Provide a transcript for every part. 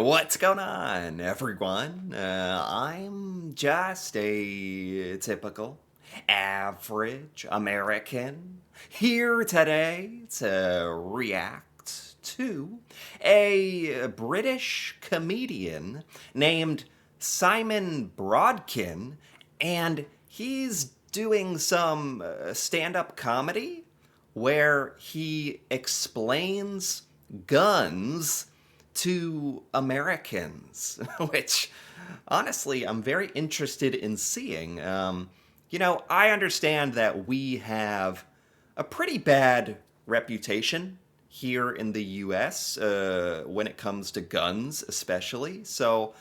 What's going on, everyone? I'm just a typical, average American here today to react to a British comedian named Simon Brodkin, and he's doing some stand-up comedy where he explains guns to Americans, which honestly I'm very interested in seeing. I understand that we have a pretty bad reputation here in the US when it comes to guns, especially. So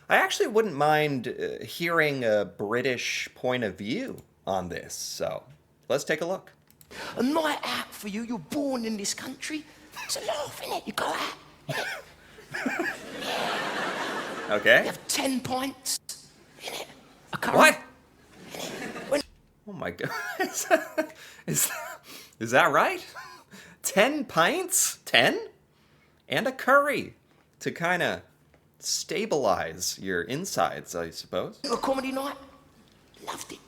I actually wouldn't mind hearing a British point of view on this. So let's take a look. A night out for you. You're born in this country. It's a laugh, innit? You go out. Okay. You have 10 pints, innit? A curry. What? When Oh my god. Is, is that right? 10 pints? 10? And a curry to kind of stabilize your insides, I suppose. a comedy night, loved it.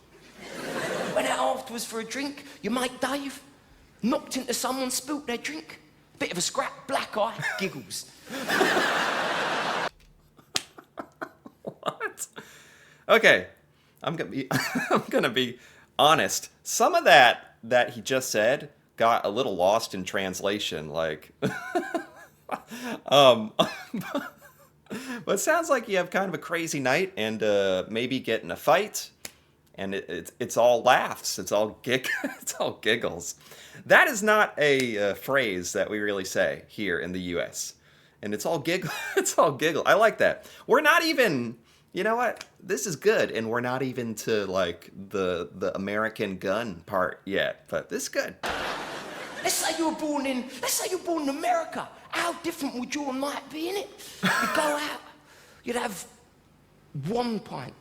Went out afterwards for a drink. Your mate Dave knocked into someone, spilt their drink. Bit of a scrap, black eye, giggles. What? Okay. I'm gonna be honest. Some of that he just said got a little lost in translation, like um but it sounds like you have kind of a crazy night and maybe get in a fight and it's all laughs. It's all it's all giggles. That is not a phrase that we really say here in the U.S. And it's all giggle. It's all giggle. I like that. We're not even. You know what? This is good, and we're not even to like the American gun part yet. But this is good. Let's say you're born in America. How different would your night be, innit? You go out, you'd have one pint.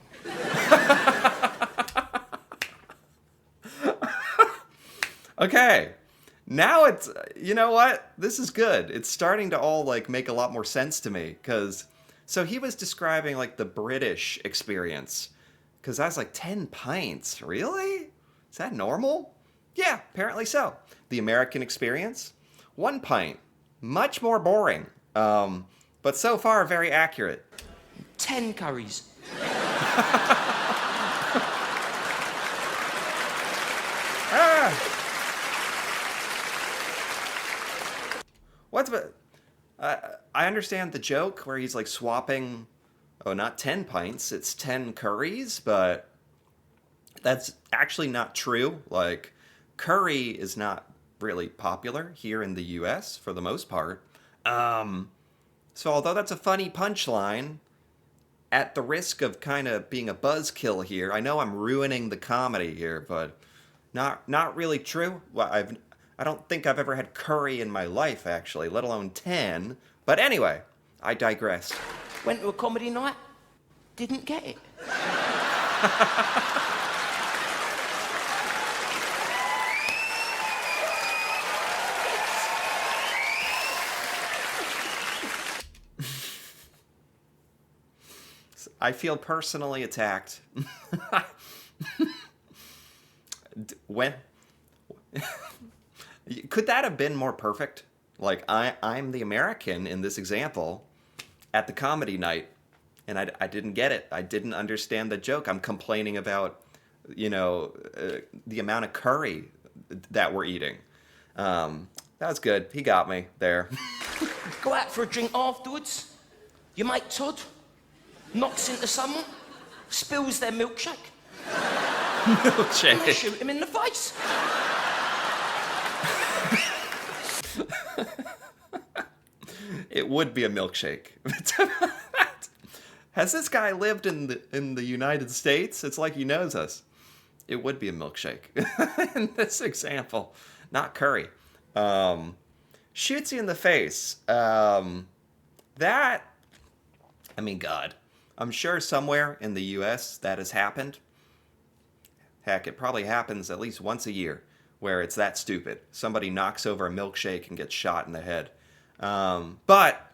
Okay. Now it's, you know what? This is good. It's starting to all like make a lot more sense to me because so he was describing like the British experience because I was like 10 pints, really? Is that normal? Yeah, apparently so. The American experience, 1 pint, much more boring, but so far very accurate. 10 curries. Ah! What's but I understand the joke where he's like swapping, oh, not 10 pints, it's 10 curries, but that's actually not true. Like, curry is not really popular here in the US for the most part. So although that's a funny punchline, at the risk of kind of being a buzzkill here, I know I'm ruining the comedy here, but not really true. Well, I don't think I've ever had curry in my life, actually, let alone 10. But anyway, I digress. Went to a comedy night, didn't get it. I feel personally attacked. When could that have been more perfect? Like I'm the American in this example at the comedy night, and I didn't get it. I didn't understand the joke. I'm complaining about, the amount of curry that we're eating. That was good. He got me there. Go out for a drink afterwards. Your mate Todd knocks into someone, spills their milkshake, and they Milkshake. shoot him in the face. It would be a milkshake. Has this guy lived in the United States? It's like he knows us. It would be a milkshake in this example, not curry. Shoots you in the face. God, I'm sure somewhere in the U.S. that has happened. Heck, it probably happens at least once a year where it's that stupid. Somebody knocks over a milkshake and gets shot in the head. But,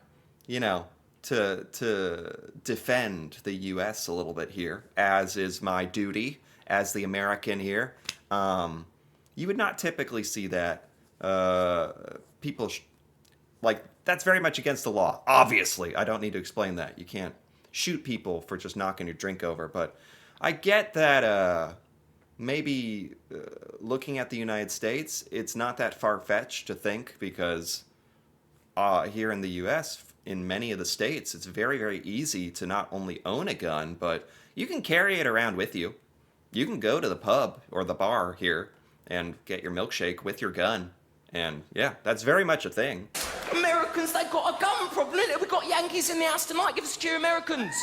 to defend the U.S. a little bit here, as is my duty as the American here. You would not typically see that people like that's very much against the law. Obviously, I don't need to explain that. You can't shoot people for just knocking your drink over. But I get that maybe looking at the United States, it's not that far fetched to think because here in the U.S., in many of the states, it's very, very easy to not only own a gun, but you can carry it around with you. You can go to the pub or the bar here and get your milkshake with your gun. And yeah, that's very much a thing. Americans, they've got a gun problem, innit? We've got Yankees in the house tonight. Give us a cheer, Americans.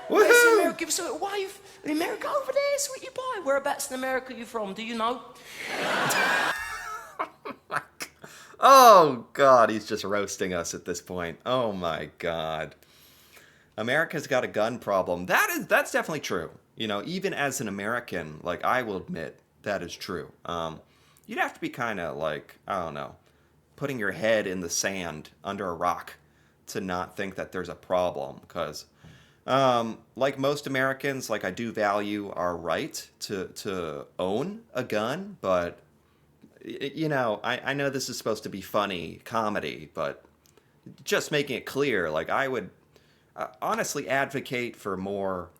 Woohoo! Give us a little wave. In America over there, it's what you buy. Whereabouts in America are you from? Do you know? Oh, God, he's just roasting us at this point. Oh, my God. America's got a gun problem. That's definitely true. You know, even as an American, like, I will admit that is true. You'd have to be kind of like, I don't know, putting your head in the sand under a rock to not think that there's a problem. Because, like most Americans, like, I do value our right to own a gun, but you know, I know this is supposed to be funny comedy, but just making it clear, like I would honestly advocate for more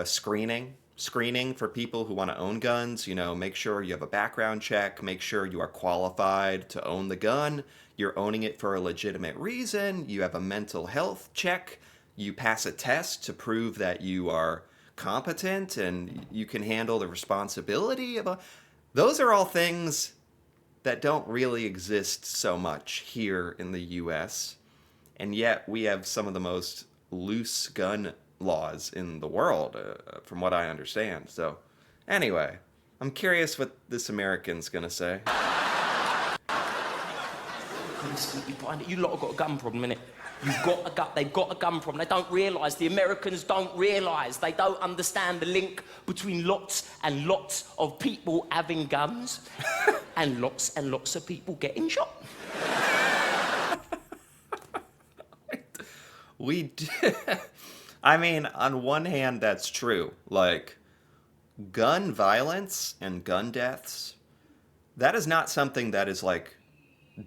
screening for people who want to own guns. You know, make sure you have a background check, make sure you are qualified to own the gun, you're owning it for a legitimate reason, you have a mental health check, you pass a test to prove that you are competent and you can handle the responsibility of a... Those are all things that don't really exist so much here in the US, and yet we have some of the most loose gun laws in the world, from what I understand. So, anyway, I'm curious what this American's gonna say. You lot have got a gun problem, innit? They've got a gun problem. They don't realise, the Americans don't realise, they don't understand the link between lots and lots of people having guns and lots of people getting shot. We do. I mean, on one hand, that's true. Like, gun violence and gun deaths, that is not something that is, like,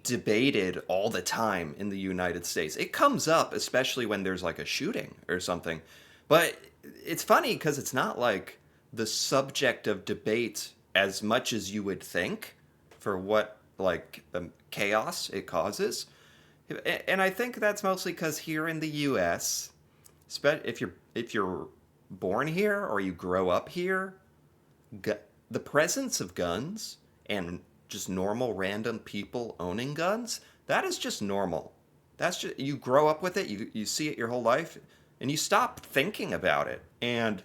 debated all the time in the United States. It comes up, especially when there's, like, a shooting or something. But it's funny because it's not, like, the subject of debate as much as you would think for what, like, chaos it causes. And I think that's mostly because here in the U.S., if you're born here or you grow up here, the presence of guns and just normal random people owning guns, that is just normal. That's just, you grow up with it, you see it your whole life, and you stop thinking about it. And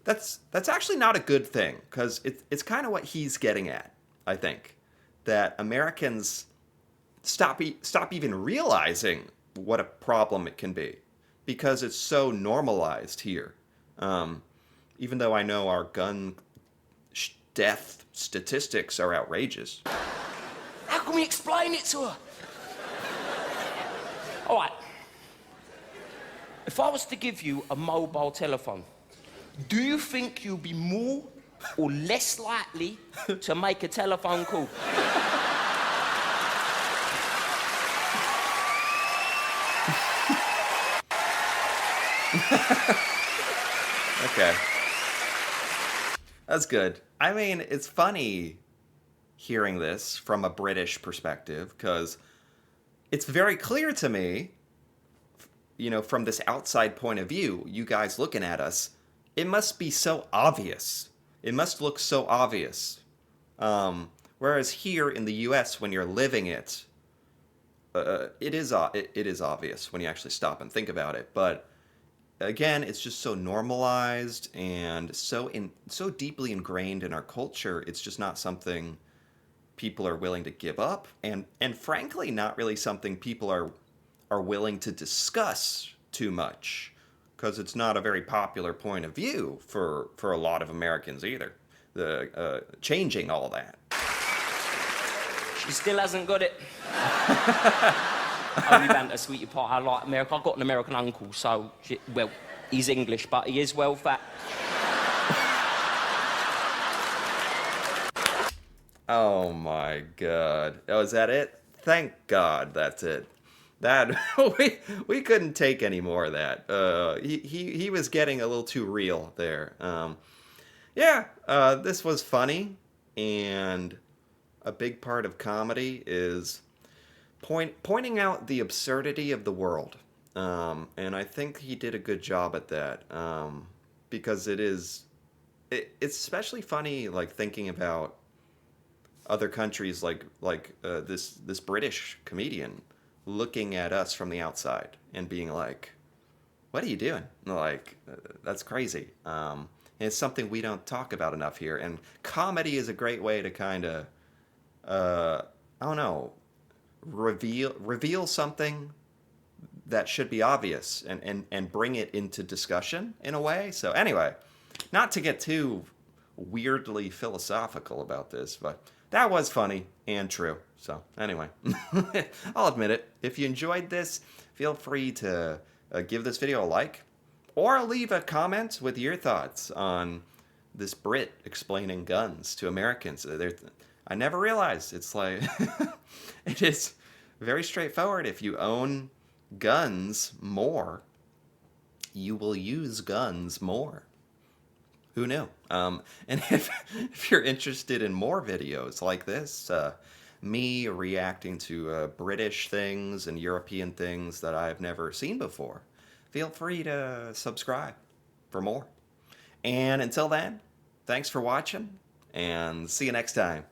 that's actually not a good thing, because it's kind of what he's getting at, I think. That Americans stop even realizing what a problem it can be, because it's so normalized here. Even though I know our gun death statistics are outrageous. How can we explain it to her? All right. If I was to give you a mobile telephone, do you think you'll be more or less likely to make a telephone call? Okay. That's good. I mean, it's funny hearing this from a British perspective, because it's very clear to me, you know, from this outside point of view, you guys looking at us, it must be so obvious. It must look so obvious. Whereas here in the US, when you're living it, it is obvious when you actually stop and think about it. But again, it's just so normalized and so deeply ingrained in our culture. It's just not something people are willing to give up, and frankly, not really something people are willing to discuss too much, because it's not a very popular point of view for a lot of Americans either. Changing all that. She still hasn't got it. Only banter, sweetie pie. I like America. I've got an American uncle, so, well, he's English, but he is well fat. Oh my God. Oh, is that it? Thank God that's it. That we couldn't take any more of that. He was getting a little too real there. Yeah, this was funny, and a big part of comedy is pointing out the absurdity of the world. And I think he did a good job at that. Because it's especially funny, like thinking about other countries, like this British comedian looking at us from the outside and being like, "What are you doing?" Like, that's crazy. And it's something we don't talk about enough here. And comedy is a great way to kind of, I don't know, reveal something that should be obvious and bring it into discussion in a way. So anyway, not to get too weirdly philosophical about this, but that was funny and true. So anyway, I'll admit it. If you enjoyed this, feel free to give this video a like or leave a comment with your thoughts on this Brit explaining guns to Americans. I never realized it's like it is very straightforward. If you own guns more, you will use guns more. Who knew? And if you're interested in more videos like this, me reacting to British things and European things that I've never seen before, feel free to subscribe for more. And until then, thanks for watching, and see you next time.